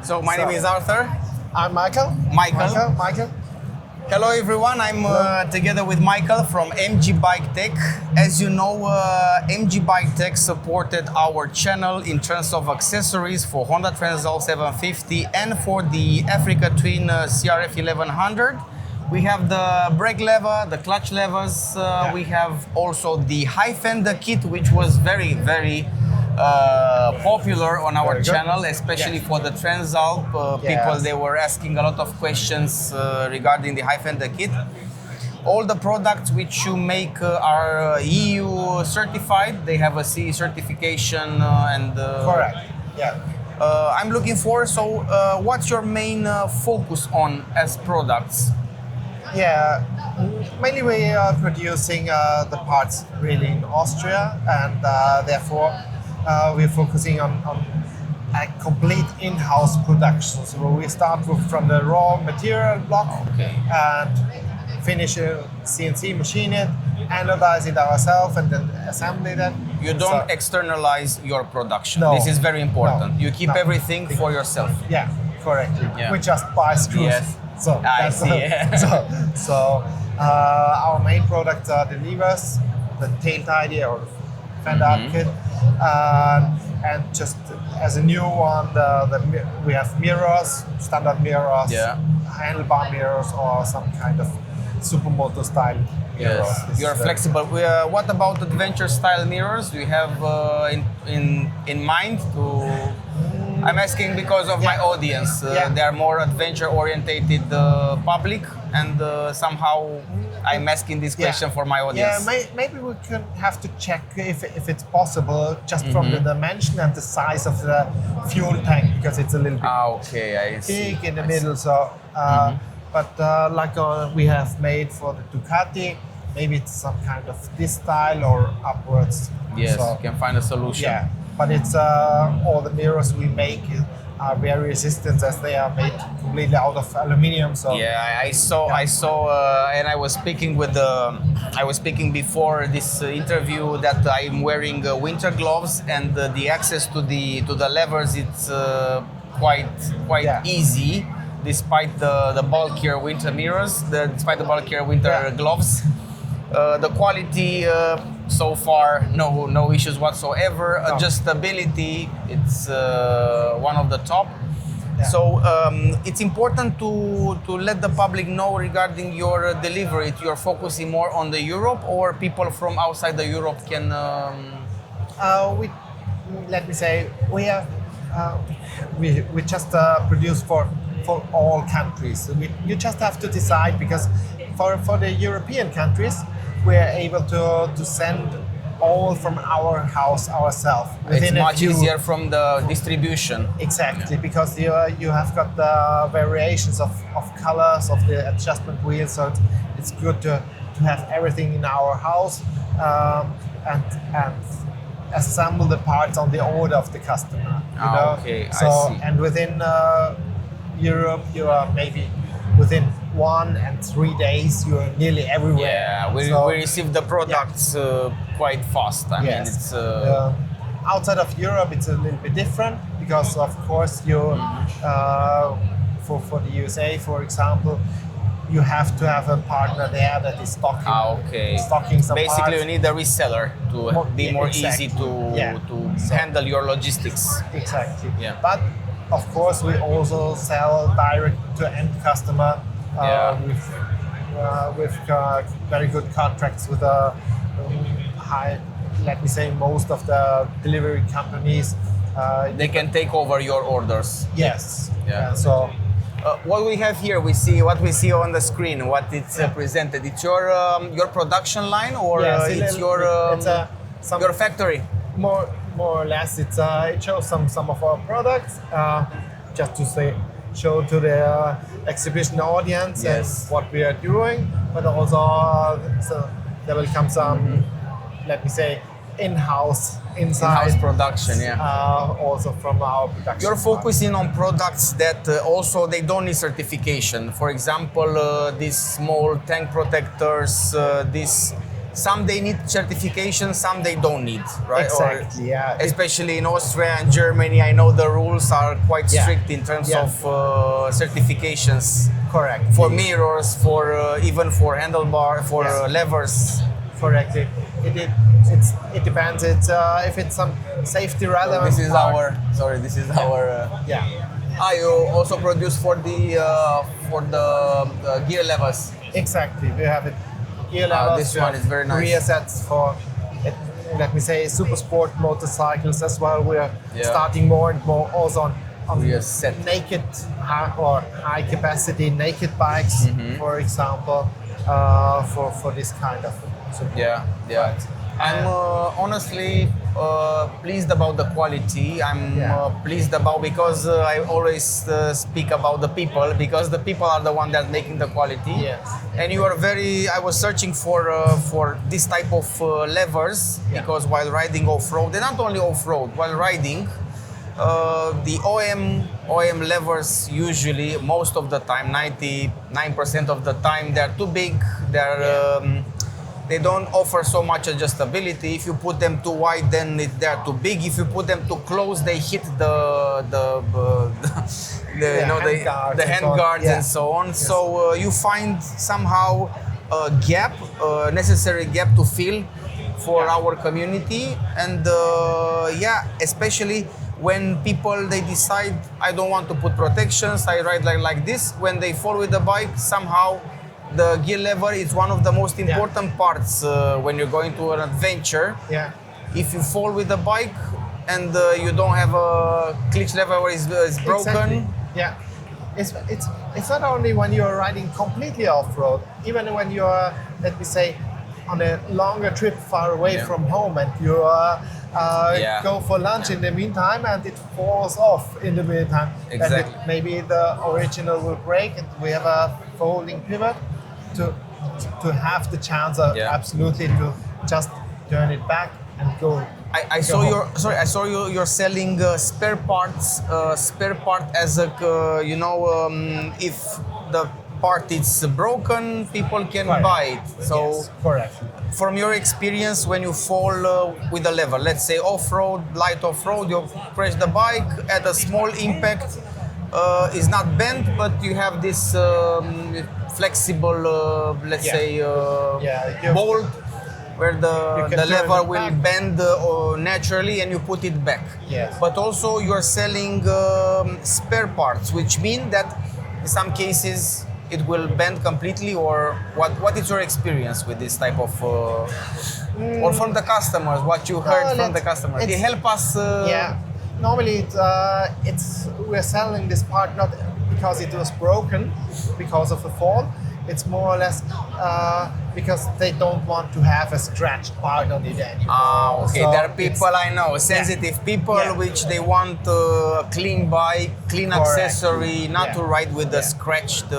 So my name is Arthur. I'm Michael. Michael. Hello everyone, I'm together with Michael from MG-Biketec. As you know, MG-Biketec supported our channel in terms of accessories for Honda TRANSALP 750 and for the Africa Twin CRF 1100. We have the brake lever, the clutch levers. We have also the high fender kit, which was very popular on our channel, especially for the TRANSALP. People, they were asking a lot of questions regarding the high fender kit. All the products which you make are EU certified. They have a CE certification and... Correct, yeah. I'm looking for, so what's your main focus on as products? Yeah, mainly we are producing the parts really in Austria, and therefore we're focusing on a complete in-house production. So we start from the raw material block and finish it, CNC machine it, anodize it ourselves, and then assemble it. You don't externalize your production. No. This is very important. No. You keep everything for yourself. Yeah, correctly. Yeah. We just buy screws. Yes. So I see. so our main products are the levers, the tail tidy or FENDER kit, and just as a new one, we have mirrors, standard mirrors, handlebar mirrors, or some kind of supermoto style mirrors. Yes, you're flexible. What about adventure style mirrors? Do you have in mind to? I'm asking because of my audience. They are more adventure-orientated public, and somehow I'm asking this question for my audience. Yeah, maybe we can have to check if it's possible, just from the dimension and the size of the fuel tank, because it's a little bit big in the middle. So, but like we have made for the Ducati, maybe it's some kind of this style or upwards. Yes, so, you can find a solution. Yeah. But it's all the mirrors we make are very resistant, as they are made completely out of aluminium. So yeah, I saw, and I was speaking with I was speaking before this interview that I'm wearing winter gloves, and the access to the levers, it's quite easy, despite the bulkier winter mirrors, despite the bulkier winter gloves. The quality. So far, no issues whatsoever. No. Adjustability, it's one of the top. Yeah. So it's important to let the public know regarding your delivery. You're focusing more on the Europe, or people from outside the Europe can? Let me say we just produce for all countries. You just have to decide, because for the European countries, we're able to send all from our house ourselves. It's much easier from the distribution. Exactly, because you have got the variations of colors of the adjustment wheels, so it's good to have everything in our house and assemble the parts on the order of the customer. You know? Okay, so, I see. And within Europe, you are maybe within 1 and 3 days, you're nearly everywhere. Yeah, we receive the products quite fast. I mean, it's outside of Europe, it's a little bit different, because of course you for the USA, for example, you have to have a partner there that is stocking some Basically, parts. you need a reseller to be more easy to handle your logistics. Exactly. Yeah. But of course, we also sell direct to end customer. With very good contracts with high, let me say, most of the delivery companies. They can take over your orders. Yes. Yeah. So what we have here, what we see on the screen, what it's presented. It's your production line, or it's your factory? More or less, it shows some of our products, just to show to the exhibition audience and what we are doing, but also there will come some, let me say, in-house production, also from our production. You're focusing on products that also they don't need certification. For example, these small tank protectors, these some they need certification, some they don't need, right? Exactly, yeah. Especially in Austria and Germany, I know the rules are quite Yeah. strict in terms Yeah. of certifications Correct. for mirrors, for even for handlebar, for Yes. Levers. Correctly. It depends. It's if it's some safety relevant. This is part. this is our. Yeah. You also produce for the gear levers. Exactly. We have it. Gear levels, this we one have is very nice. Rear sets for, let me say, super sport motorcycles as well. We're Yeah. starting more and more also on Rear set. naked or high capacity naked bikes, Mm-hmm. for example, for this kind of support. Yeah. Right. I'm honestly pleased about the quality. I'm Yeah. pleased about because I always speak about the people because the people are the one that making the quality. Yes. And you are very. I was searching for this type of levers Yeah. because while riding off road, and not only off road, while riding. The OEM levers usually most of the time 99% of the time they're too big, they don't offer so much adjustability. If you put them too wide, then they're too big. If you put them too close, they hit the hand guards and so on. Yes. So you find somehow a gap, a necessary gap to fill for Yeah. our community, and especially when people they decide I don't want to put protections, I ride like this. When they fall with the bike, somehow the gear lever is one of the most important parts when you're going to an adventure. Yeah. If you fall with the bike and you don't have a clutch lever where it's broken. Exactly. Yeah. It's not only when you're riding completely off-road, even when you're, let me say, on a longer trip far away Yeah. from home and you go for lunch in the meantime and it falls off in the meantime. Exactly. And maybe the original will break and we have a folding pivot to have the chance of absolutely to just turn it back and go. I saw you're selling spare parts. Spare part as a if the part is broken, people can buy it. So yes, correct. from your experience, when you fall with a lever, let's say off-road, light off-road, you press the bike at a small impact, is not bent, but you have this flexible, let's say, bolt where the lever will bend naturally and you put it back. Yes. But also you're selling spare parts, which mean that in some cases it will bend completely, or what is your experience with this type of or from the customers, what you heard from the customers? They help us normally we're selling this part not because it was broken because of the fall. It's more or less because they don't want to have a scratched part on it anymore. Okay. So there are people I know, sensitive people, which they want a clean bike, clean accessory, not to ride with the scratched.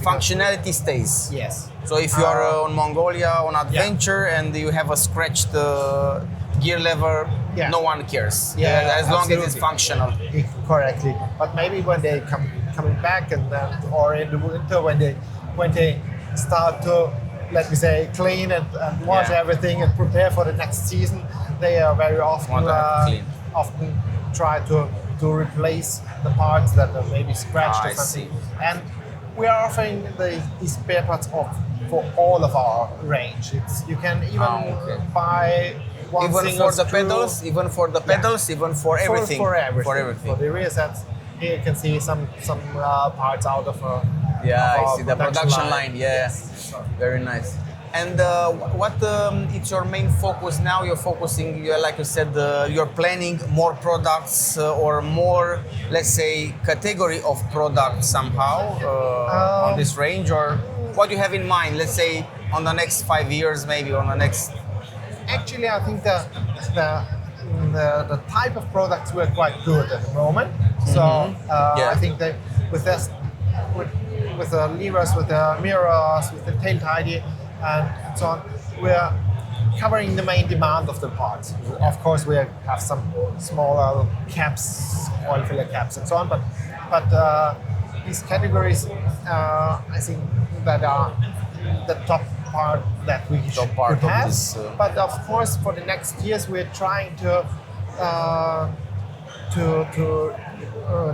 Functionality stays. Yes. So if you are on Mongolia on adventure and you have a scratched gear lever, no one cares. As long as it's functional. Correctly. But maybe when they coming back and or in the winter when they start to, let me say, clean and wash everything and prepare for the next season, they are very often try to replace the parts that are maybe scratched or something. And we are offering these spare parts for all of our range. You can even buy one even single for the screw. pedals, even for the pedals, even for everything. For everything. For everything. For the rear sets, here you can see some parts out of I see the production line. Yes. Very nice. And what it's your main focus now? You're focusing, like you said, you're planning more products or more, let's say, category of products somehow on this range, or what do you have in mind? Let's say on the next 5 years, maybe on the next. Actually, I think the type of products were quite good at the moment. So I think that with this, with the levers, with the mirrors, with the tail tidy, and so on, we're covering the main demand of the parts. Of course, we have some smaller caps, oil filler caps, and so on. But these categories, I think that are the top part that we part could of have. this, But of course, for the next years, we're trying to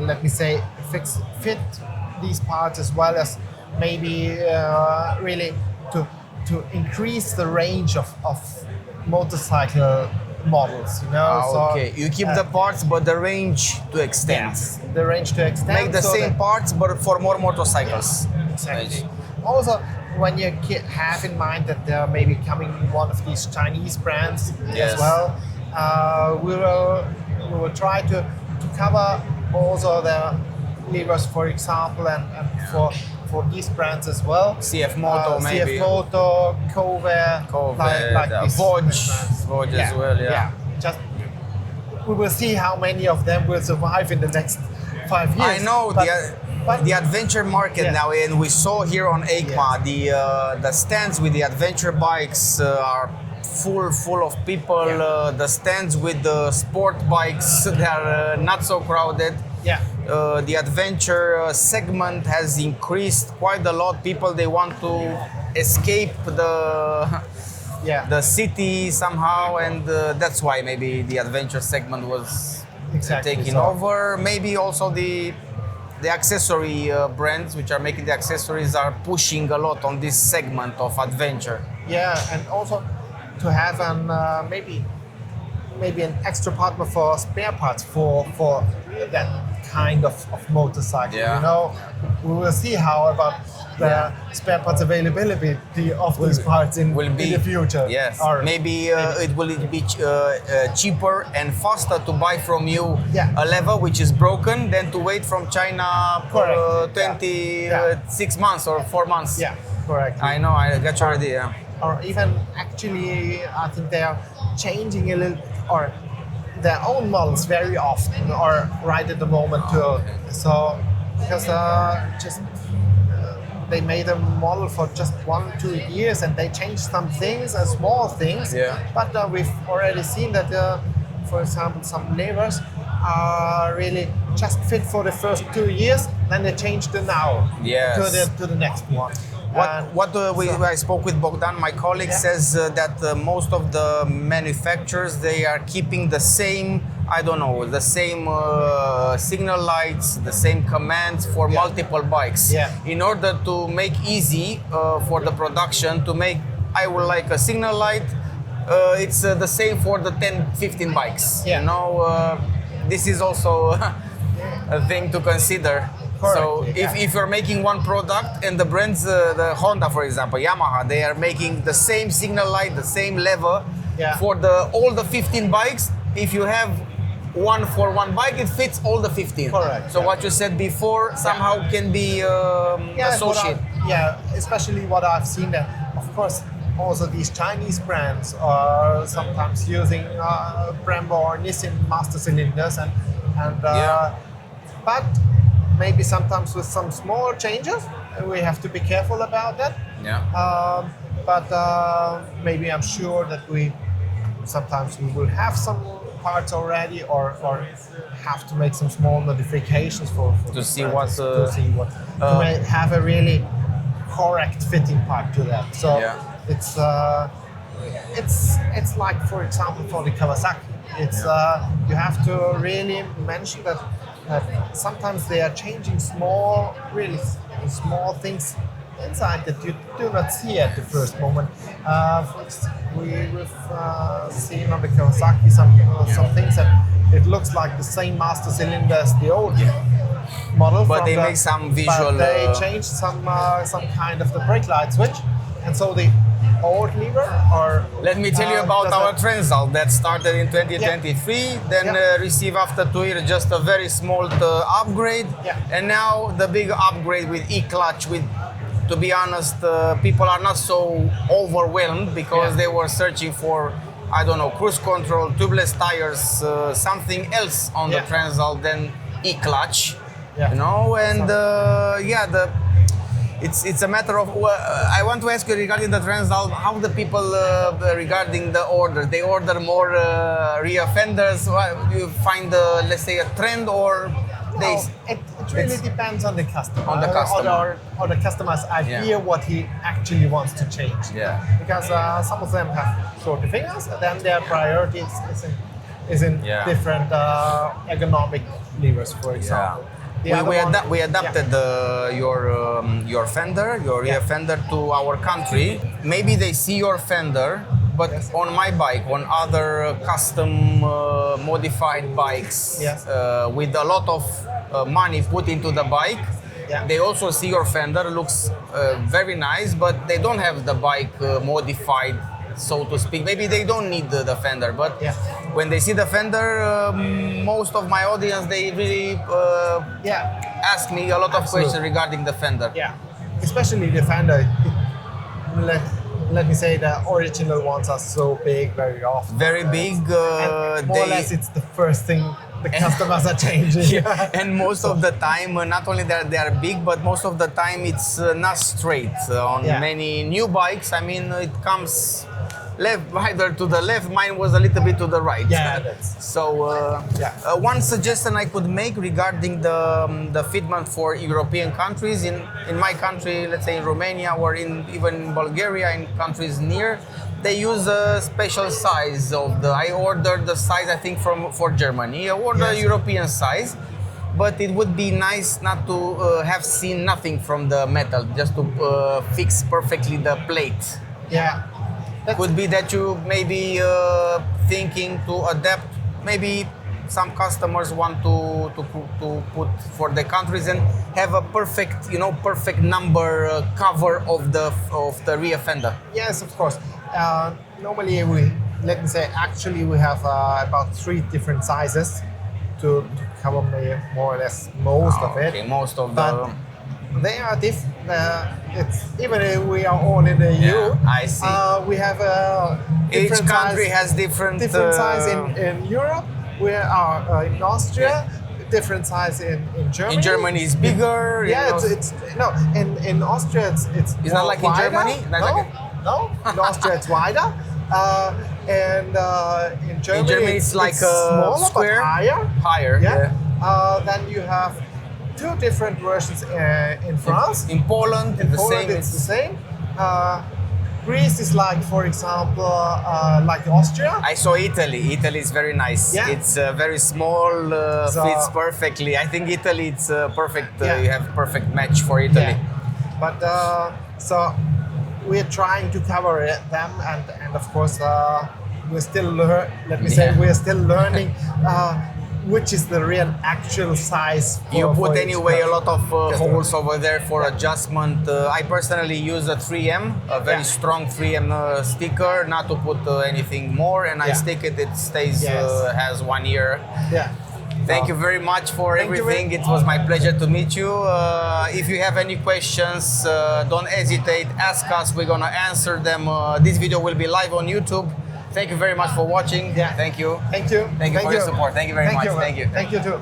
let me say fit these parts as well as maybe really to increase the range of motorcycle models, you know. Okay, you keep the parts, but the range to extend. Yes, the range to extend. Make the same parts, but for more motorcycles. Exactly. Also, when you have in mind that there may be coming one of these Chinese brands Yes. as well, we will try to cover also the levers, for example, and for these brands as well. CF Moto maybe. CF Moto, Cove, like these brands. Vodge as well, yeah. Just we will see how many of them will survive in the next 5 years. I know but the adventure market Yeah. now, and we saw here on EICMA the stands with the adventure bikes are full of people. The stands with the sport bikes, they are not so crowded. Yeah. The adventure segment has increased quite a lot. People, they want to escape the city somehow, and that's why maybe the adventure segment was taking over. Maybe also the accessory brands which are making the accessories are pushing a lot on this segment of adventure. Yeah, and also to have an maybe an extra partner for spare parts for that kind of motorcycle. Yeah. You know, we will see how about the spare parts availability of these parts in the future. Yes, Or maybe it will be cheaper and faster to buy from you a lever which is broken than to wait from China for 26 months or 4 months. Yeah, correct. I know, I got your idea. Or even actually, I think they are changing a little, or their own models very often, or right at the moment too. So because they made a model for just 1-2 years, and they changed some things, small things. Yeah. But we've already seen that, for example, some levers are really just fit for the first 2 years, then they change the now to the next one. I spoke with Bogdan, my colleague, says that most of the manufacturers, they are keeping the same, I don't know, the same signal lights, the same commands for multiple bikes. Yeah. In order to make easy for the production to make, I would like a signal light, it's the same for the 10-15 bikes. Yeah. You know, this is also a thing to consider. So if you're making one product and the brands, the Honda, for example, Yamaha, they are making the same signal light, the same lever for all the 15 bikes. If you have one for one bike, it fits all the 15. Correct. So what you said before somehow can be associated. Especially what I've seen that, of course, also these Chinese brands are sometimes using Brembo or Nissin master cylinders, but maybe sometimes with some small changes, we have to be careful about that. Yeah. But maybe I'm sure that sometimes we will have some parts already, or have to make some small modifications for to see brands, what to have a really correct fitting part to that. So it's like, for example, for the Kawasaki, it's you have to really mention that sometimes they are changing really small things inside that you do not see at the first moment. We've seen on the Kawasaki some things that it looks like the same master cylinder as the old model. But they make some visual. But they changed some kind of the brake light switch, and so the old lever, or let me tell you about our TRANSALP that started in 2023, then received after 2 years just a very small upgrade, and now the big upgrade with e-clutch. With, to be honest, people are not so overwhelmed because they were searching for, I don't know, cruise control, tubeless tires, something else on the TRANSALP than e-clutch, you know, and it's a matter of. I want to ask you regarding the TRANSALP, how the people regarding the orders. They order more rear fenders. Do you find, let's say, a trend, or They, It really depends on the customer. On the customer. Or the customer's idea what he actually wants to change. Yeah. Because some of them have shorter fingers, and then their priorities is in Yeah. different ergonomic levers, for example. We adapted your fender, your rear fender to our country. Maybe they see your fender, but Yes. on my bike, on other custom modified bikes, Yes. with a lot of money put into the bike, Yeah. they also see your fender, looks very nice, but they don't have the bike modified, so to speak. Maybe they don't need the fender, but Yeah. when they see the fender, most of my audience, they really ask me a lot of questions regarding the fender. Yeah, especially the fender. Let me say the original ones are so big very often. Very big. And more or less, it's the first thing the customers are changing. Yeah. And most of the time, not only that they are big, but most of the time it's not straight. On many new bikes, I mean, it comes left, either to the left. Mine was a little bit to the right. Yeah, so one suggestion I could make regarding the fitment for European countries, in my country, let's say in Romania or even in Bulgaria, in countries near, they use a special size of I ordered the size, I think, for Germany. I ordered a European size, but it would be nice not to have seen nothing from the metal, just to fix perfectly the plate. Yeah. Could be that you maybe thinking to adapt. Maybe some customers want to put for the countries and have a perfect number cover of the rear fender. Yes, of course. Normally actually we have about 3 different sizes to cover more or less most of it. Okay, most of but they are different. It's even if we are all in the EU. I see. We have each country has different size in Europe. We are in Austria. Different size in Germany. In Germany it's bigger. It's no. In Austria it's not like wider. in Germany. No. In Austria it's wider. And in Germany it's like a smaller, square, but higher. Yeah. Then you have 2 different versions in France. In Poland, It's the same. Greece is like, for example, like Austria. I saw Italy. Italy is very nice. Yeah. It's very small, fits perfectly. I think Italy, it's perfect. You have perfect match for Italy. Yeah. But so we're trying to cover them, and of course we're still we're still learning. Which is the real actual size? You put anyway a lot of holes over there for adjustment. I personally use a 3M, a very strong 3M sticker, not to put anything more, and I stick it. It stays, has 1 year. Yeah. Thank you very much for everything. It was my pleasure to meet you. If you have any questions, don't hesitate. Ask us. We're gonna answer them. This video will be live on YouTube. Thank you very much for watching. Yeah. Thank you. Thank you. Thank you for your support. Thank you very much. Thank you. Thank you too.